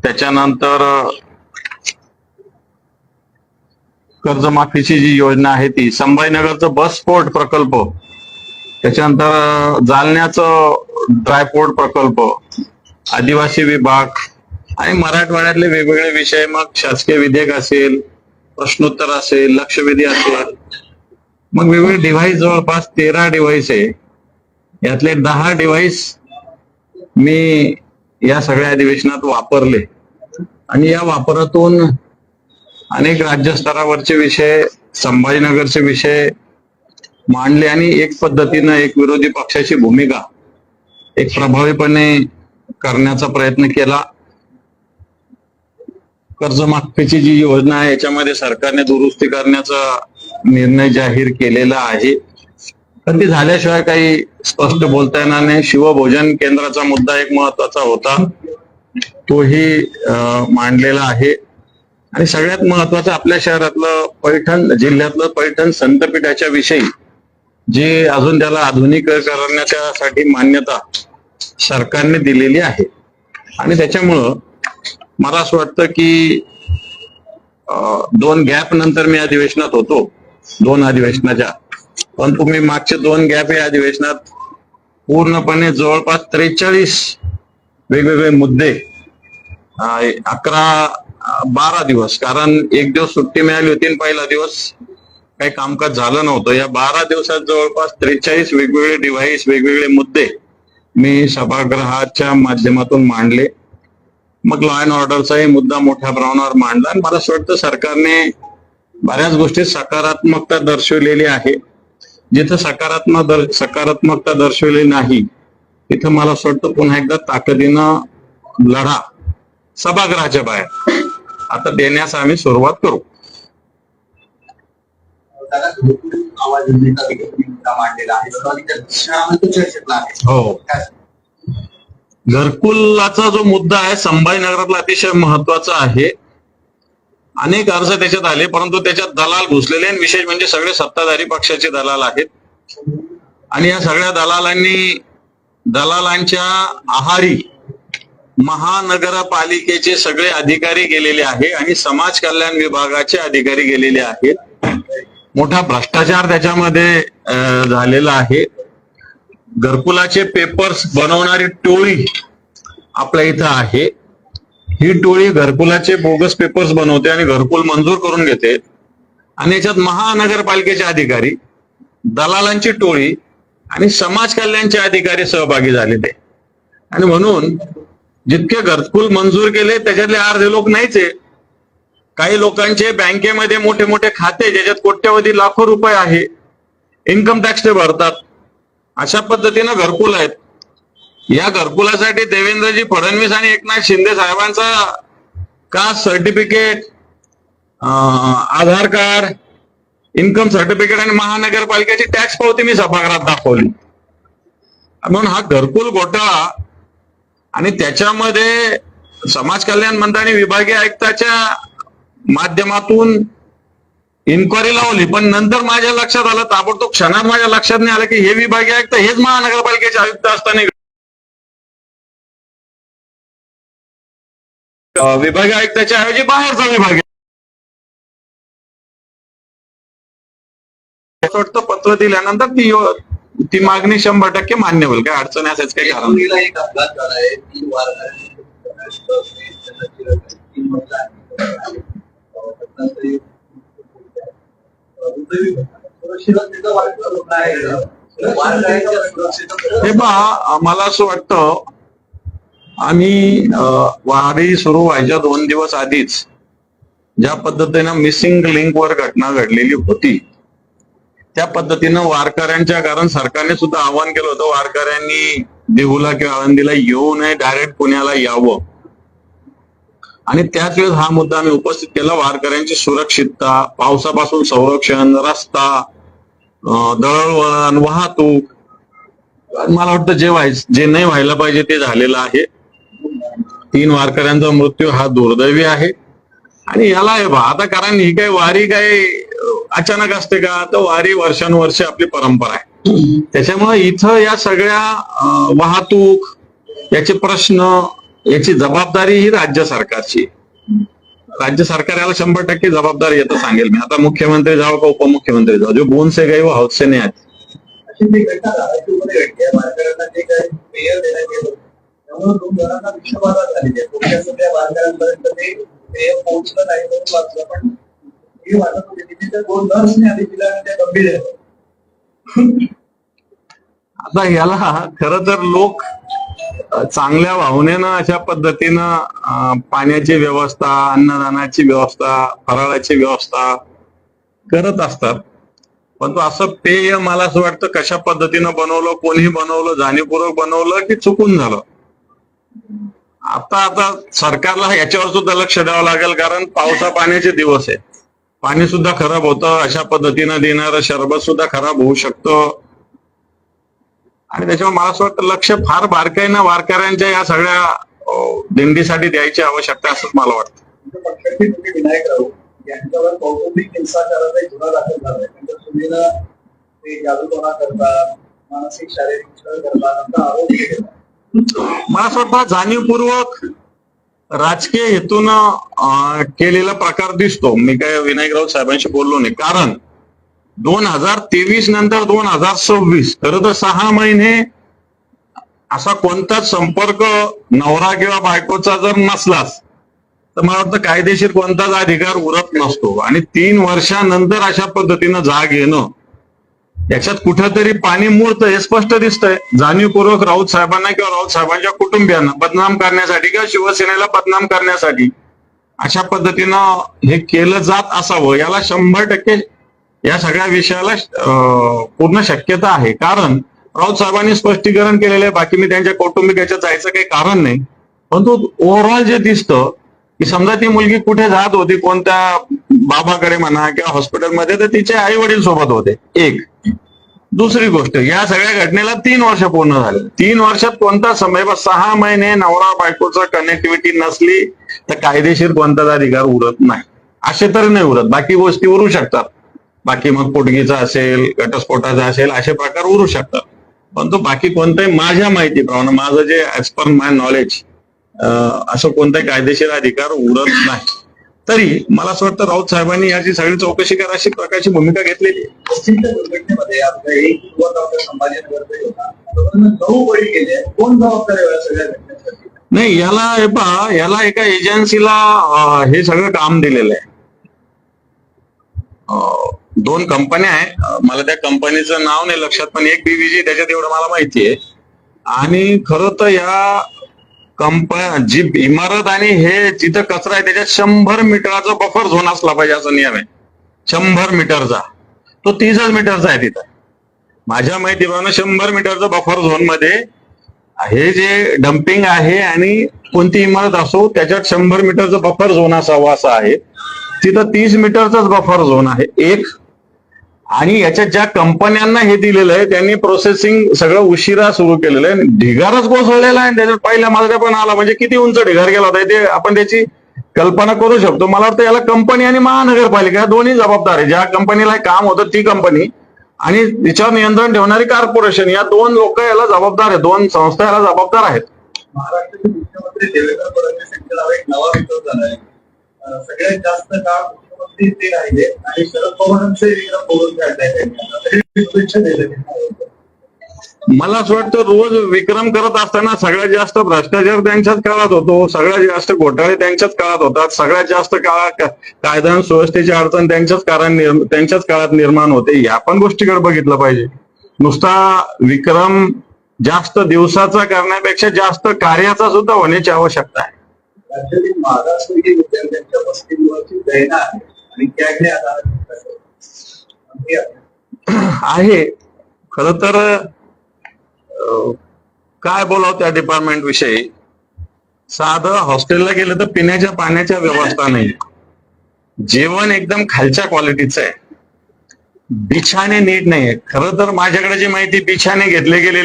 त्याच्यानंतर कर्जमाफीची जी योजना आहे ती, संभाजीनगरचं बस पोर्ट प्रकल्प, त्याच्यानंतर जालन्याचं ड्रायपोर्ट प्रकल्प, आदिवासी विभाग आणि मराठवाड्यातले वेगवेगळे विषय, मग शासकीय विधेयक असेल, प्रश्नोत्तर असेल, लक्षवेधी असेल, मग वेगवेगळे डिव्हाइस, जवळपास 13 डिव्हाइस आहे. यातले 10 डिव्हाइस मी या सगळ्या अधिवेशनात वापरले आणि या वापरातून अनेक राज्यस्तरावरचे विषय, संभाजीनगरचे विषय मांडले आणि एक पद्धतीनं एक विरोधी पक्षाची भूमिका एक प्रभावीपणे करण्याचा प्रयत्न केला. कर्जमाफीची जी योजना आहे याच्यामध्ये सरकारने दुरुस्ती करण्याचा निर्णय जाहीर केलेला आहे, पण ती झाल्याशिवाय काही स्पष्ट बोलता येणार नाही. शिवभोजन केंद्राचा मुद्दा एक महत्वाचा होता, तोही मांडलेला आहे. आणि सगळ्यात महत्वाचं आपल्या शहरातलं पैठण जिल्ह्यातलं पैठण संतपीठाच्या विषयी जे अजून त्याला आधुनिकीकरणासाठी मान्यता सरकारने दिलेली आहे. आणि त्याच्यामुळं मला असं वाटतं की 2 गॅप नंतर मी अधिवेशनात होतो, 2 अधिवेशनाच्या, पण तुम्ही मागचे 2 गॅप या अधिवेशनात पूर्णपणे जवळपास 43 वेगवेगळे मुद्दे, 12 दिवस, कारण एक दिवस सुट्टी मिळाली होती, पहिला दिवस काही कामकाज झालं नव्हतं. या 12 दिवसात जवळपास 43 वेगवेगळे डिव्हाइस, वेगवेगळे मुद्दे मी सभागृहाच्या माध्यमातून मांडले. मग लॉ अँड ऑर्डरचाही मुद्दा मोठ्या प्रमाणावर मांडला आणि मला असं वाटतं सरकारने बऱ्याच गोष्टी सकारात्मकता दर्शवलेली आहे. जिथं सकारात्मकता दर्शवली नाही तिथं मला असं वाटतं पुन्हा एकदा ताकदीनं लढा सभागृहाच्या बाहेर आता देण्यास आम्ही सुरुवात करू. हो, घरकुलाचा जो मुद्दा आहे संभाजीनगरातला अतिशय महत्वाचा आहे. अनेक अर्ज त्याच्यात आले, परंतु त्याच्यात दलाल घुसलेले आणि विशेष म्हणजे सगळे सत्ताधारी पक्षाचे दलाल आहेत. आणि या सगळ्या दलालांच्या आहारी महानगरपालिकेचे सगळे अधिकारी गेलेले आहे आणि समाज कल्याण विभागाचे अधिकारी गेलेले आहेत. मोठा भ्रष्टाचार त्याच्यामध्ये झालेला आहे. घरकुलाचे पेपर्स बनवणारी टोळी आपल्या इथं आहे. ही टोळी घरकुलाचे बोगस पेपर्स बनवते आणि घरकुल मंजूर करून घेते. आणि याच्यात महानगरपालिकेचे अधिकारी, दलालांची टोळी आणि समाज कल्याणचे अधिकारी सहभागी झालेले. आणि म्हणून जितके घरकुल मंजूर केले त्याच्यातले अर्धे लोक नाहीच आहे. काही लोकांचे बँकेमध्ये मोठे मोठे खाते ज्याच्यात कोट्यवधी लाखो रुपये आहे, इन्कम टॅक्स ते भरतात. अशा पद्धतीनं घरकुल आहेत. या घरकुलासाठी देवेंद्रजी फडणवीस आणि एकनाथ शिंदे साहेबांचा कास्ट सर्टिफिकेट, आधार कार्ड, इन्कम सर्टिफिकेट आणि महानगरपालिकेची टॅक्स पावती मी सभागृहात दाखवली. म्हणून हा घरकुल घोटाळा आणि त्याच्यामध्ये समाज कल्याण मंत्र्यांनी विभागीय आयुक्ताच्या माध्यमातून इन्क्वायरी लावली, पण नंतर माझ्या लक्षात आलं, ताबडतोब क्षणात माझ्या लक्षात नाही आलं की हे विभागीय आयुक्त हेच महानगरपालिकेचे आयुक्त असताना विभागीय आयुक्ताच्या ऐवजी बाहेरचा विभाग वाटतं पत्र दिल्यानंतर ती मागणी 100% मान्य होईल. काय अडचण असायच काही कारण हे पहा, मला असं वाटतं आम्ही वारी सुरू व्हायच्या 2 दिवस आधीच ज्या पद्धतीनं मिसिंग लिंकवर घटना घडलेली होती त्या पद्धतीनं वारकऱ्यांच्या, कारण सरकारने सुद्धा आवाहन केलं होतं वारकऱ्यांनी देहूला किंवा आळंदीला येऊ नये, डायरेक्ट पुण्याला यावं. आणि त्याच वेळेस हा मुद्दा आम्ही उपस्थित केला, वारकऱ्यांची सुरक्षितता, पावसापासून संरक्षण, रस्ता, दळणवळण, वाहतूक. मला वाटतं जे नाही व्हायला पाहिजे ते झालेलं आहे. 3 वारकऱ्यांचा मृत्यू हा दुर्दैवी आहे. आणि याला हे बा आता, कारण ही काही वारी काही अचानक असते का, तर वारी वर्षानुवर्षे आपली परंपरा आहे. त्याच्यामुळे इथं या सगळ्या वाहतूक याचे प्रश्न याची जबाबदारी ही राज्य सरकारची. राज्य सरकार याला 100% जबाबदार येतं सांगेल मी. आता मुख्यमंत्री जावं का उपमुख्यमंत्री जावं, जो बोन से गए वो हाथ से नहीं आते. अशी ती घटना धाराशिवमध्ये घडली आहे. वारकऱ्यांना जे काही पेय देण्यात गेलं त्यामुळे 2 जणांना विषबाधा झालेली आहे. थोडक्यात त्या वारकऱ्यांपर्यंत ते पेय पोहोचलं नाही म्हणून वाचलं, पण हे वाटत होते की तिथे 2 नर्सने आधी दिला आणि त्या गंभीर आहेत. आता याला खरं तर लोक चांगल्या भावनेनं अशा पद्धतीनं पाण्याची व्यवस्था, अन्नदानाची व्यवस्था, फराळाची व्यवस्था करत असतात. परंतु असं पेय मला असं वाटतं कशा पद्धतीनं बनवलं, कोणी बनवलं, जाणीवपूर्वक बनवलं की चुकून झालं. आता सरकारला याच्यावर सुद्धा लक्ष द्यावं लागेल, कारण पावसा पाण्याचे दिवस आहे. पाणी सुद्धा खराब होतं, अशा पद्धतीनं देणारं शरबत सुद्धा खराब होऊ शकतं. आणि त्याच्यावर मला असं वाटतं लक्ष फार बारकाईनं वारकऱ्यांच्या या सगळ्या दिंडीसाठी द्यायची आवश्यकता असंच मला वाटतं. पक्षाचे नेते विनायक राऊत यांच्यावर कौटुंबिक हिंसाचाराचा गुन्हा दाखल झालाय. त्यांच्या सुनेला ते जादूटोणा करतात, मानसिक शारीरिक छळ करतात असा आरोप केला. मला असं वाटतं जाणीवपूर्वक राजकीय हेतून केलेला प्रकार दिसतो. मी काय विनायक राऊत साहेबांशी बोललो नाही, कारण 2023 नंतर 2026 खरं तर 6 महिने असा कोणताच संपर्क नवरा किंवा बायकोचा जर नसलाच तर मला वाटतं कायदेशीर कोणताच अधिकार उरत नसतो. आणि 3 वर्षानंतर अशा पद्धतीनं जाग येणं, याच्यात कुठेतरी पाणी मुरतं हे स्पष्ट दिसतंय. जाणीवपूर्वक राऊत साहेबांना किंवा राऊत साहेबांच्या कुटुंबियांना बदनाम करण्यासाठी किंवा शिवसेनेला बदनाम करण्यासाठी अशा पद्धतीनं हे केलं जात असावं, याला 100% या सगळ्या विषयाला पूर्ण शक्यता आहे. कारण राऊत साहेबांनी स्पष्टीकरण केलेलं आहे. बाकी मी त्यांच्या कौटुंबिक याच्यात जायचं काही कारण नाही. परंतु ओव्हरऑल जे दिसतं की समजा ती मुलगी कुठे जात होती, कोणत्या बाबाकडे म्हणा किंवा हॉस्पिटलमध्ये, तर तिचे आई वडील सोबत होते. एक दुसरी गोष्ट, या सगळ्या घटनेला 3 वर्ष पूर्ण झाले. 3 वर्षात कोणता समय, 6 महिने नवरा बायकोचा कनेक्टिव्हिटी नसली तर कायदेशीर कोणताच अधिकार उरत नाही. असे तर नाही उरत, बाकी गोष्टी उरू शकतात. बाकी मग पोटगीचा असेल, घटस्फोटाचा असेल, असे प्रकार उरू शकतात. परंतु बाकी कोणताही माझ्या माहितीप्रमाणे, माझं जे ऍज पर माय नॉलेज, असं कोणताही कायदेशीर अधिकार उरत नाही. तरी मला असं वाटतं राऊत साहेबांनी याची सगळी चौकशी करा अशी प्रकारची भूमिका घेतलेली आहे. बसच्या दुर्घटनेमध्ये आपल्या एक युवक आपल्या संभाजीनगरचा होता, 9 बळी गेले. कोण जबाबदार आहे या सगळ्या घटनेसाठी? नाही, याला एका एजन्सीला हे सगळं काम दिलेलं आहे. 2 कंपन्या आहेत, मला त्या कंपनीचं नाव नाही लक्षात, पण एक BVG त्याच्यात एवढं मला माहिती आहे. आणि खरं तर या जी इमारत आणि हे जिथं कचरा आहे त्याच्यात 100 मीटरचा बफर झोन असला पाहिजे असा नियम आहे. 100 मीटरचा, तो 30 मीटरचा आहे तिथं. माझ्या माहितीप्रमाणे 100 मीटरचा बफर झोन मध्ये हे जे डम्पिंग आहे आणि कोणती इमारत असो त्याच्यात 100 मीटरचा बफर झोन असावा असं आहे. तिथं 30 मीटरचाच बफर झोन आहे एक. आणि याच्यात ज्या कंपन्यांना हे दिलेलं आहे त्यांनी प्रोसेसिंग सगळं उशिरा सुरू केलेलं आहे. ढिगारच कोसळलेला आहे, त्याच्यात पहिल्या मजल्या पण आला, म्हणजे किती उंच ढिगार गेला होता ते आपण त्याची कल्पना करू शकतो. मला वाटतं याला कंपनी आणि महानगरपालिका दोन्ही जबाबदार आहे. ज्या कंपनीला काम होतं ती कंपनी आणि तिच्यावर नियंत्रण ठेवणारी कॉर्पोरेशन, या 2 लोक याला जबाबदार आहेत, 2 संस्था याला जबाबदार आहेत. महाराष्ट्राचे मुख्यमंत्री देवेंद्र फडणवीस यांच्या नावे एक नवा विक्रम झाला आहे. सगळ्यात जास्त काळ मुख्यमंत्री ते राहिले आणि शरद पवारांचे विक्रम मोडून काढले. शुभेच्छा दिल्या. मला असं वाटतं रोज विक्रम करत असताना सगळ्यात जास्त भ्रष्टाचार त्यांच्याच काळात होतो, सगळ्यात जास्त घोटाळे त्यांच्याच काळात होतात, सगळ्यात जास्त कायदा आणि सुव्यवस्थेची अडचण त्यांच्याच काळात निर्माण होते. या पण गोष्टीकडे बघितलं पाहिजे. नुसता विक्रम जास्त दिवसाचा करण्यापेक्षा जास्त कार्याचा सुद्धा होण्याची आवश्यकता आहे. राज्यातील मागासवर्गीय विद्यार्थ्यांच्या वसतिगृहाची दैना आहे आणि त्याकडे आहे. खरं तर काय बोलावं त्या डिपार्टमेंट विषयी. साधं हॉस्टेलला गेलं तर पिण्याच्या पाण्याच्या व्यवस्था नाही, जेवण एकदम खालच्या क्वालिटीचं आहे, बिछाने नीट नाहीये. खरं तर माझ्याकडे जी माहिती बिछाने घेतले गेले